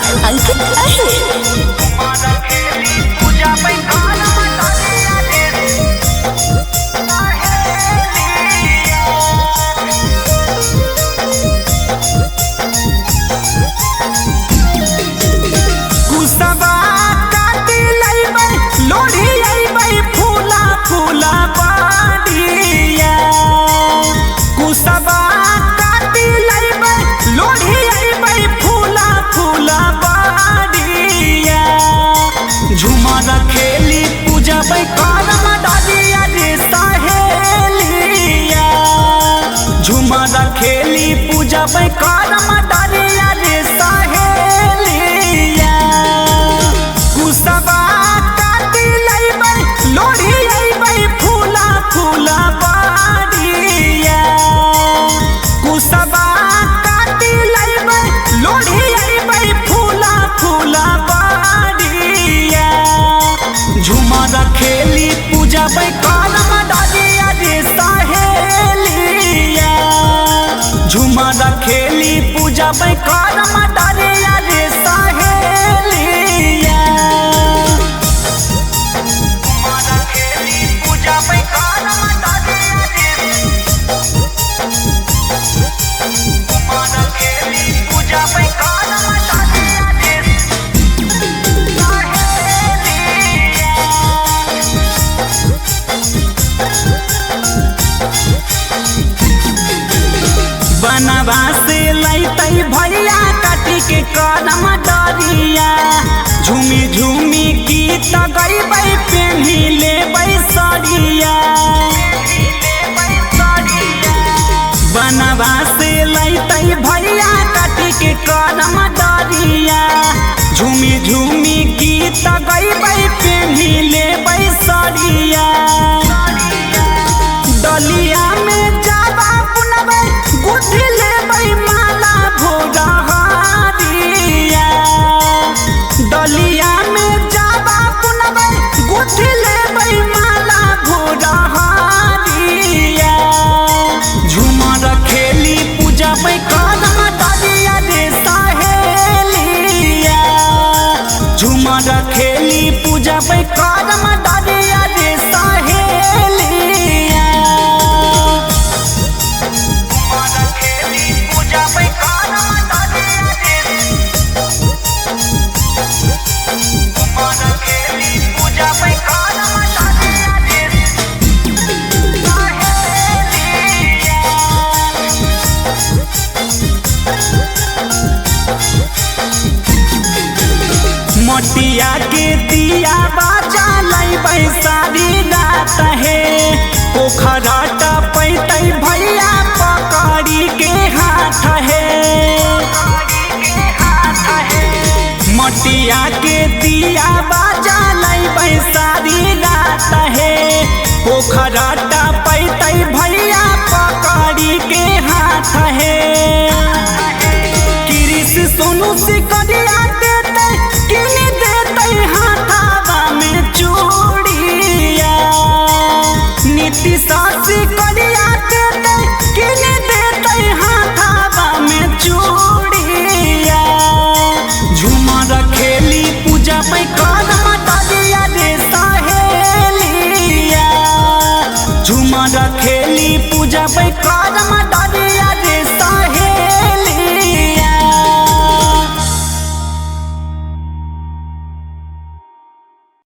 अंकित अहिर। खेली पूजा करम डालिया रे सहेलिया, झुमर खेली पूजा करम डालिया रे सहेलिया। कुसबा काटी लैबै लोढ़ी अइबै फूला फूला बाड़िया, कुसबा काटी लैबै लोढ़ी अइबै फूला फूला बाड़िया। झुमर खेली पूजा करम डालिया रे सहेलिया, झुमर खेली पूजा करम डालिया रे सहेलिया। झुमर खेली पूजा करम डालिया रे, झुमर खेली पूजा करम डालिया रे बनवा से लैतै भैया काटी के करम डरिया। झूमी झूमी गीत गैबै पेन्ही लेबै सरिया, बनवा से लैतै भैया काटी के करम डरिया। झूमी झूमी गीत गैबै पेन्ही लेबै सरिया। डलिया में जाबा बुनबै गुथी लेबै माला भोरहरिया, डलिया में जाबा बुनबै गुथी लेबै माला भोरहरिया। झुमर खेली पूजा करम डालिया रे सहेलिया, झुमर खेली पूजा करम डालिया रे सहेलिया। मटिया के दिया बाजा लैबै सारी रात है, पोखरा टपैतै भैया पकड़ी के हाथ है। मटिया के दिया बाजा लैबै सारी रात है, पोखरा टपैतै भैया पकड़ी के हाथ है। कृष सोनू सिकरिया देतै किन देतै हाथावा में चूड़िया, नीतीश सिकरिया देतै किन देतै हाथावा में चूड़िया। झुमर खेली पूजा करम डालिया रे सहेलिया, झुमर खेली पूजा करम डालिया।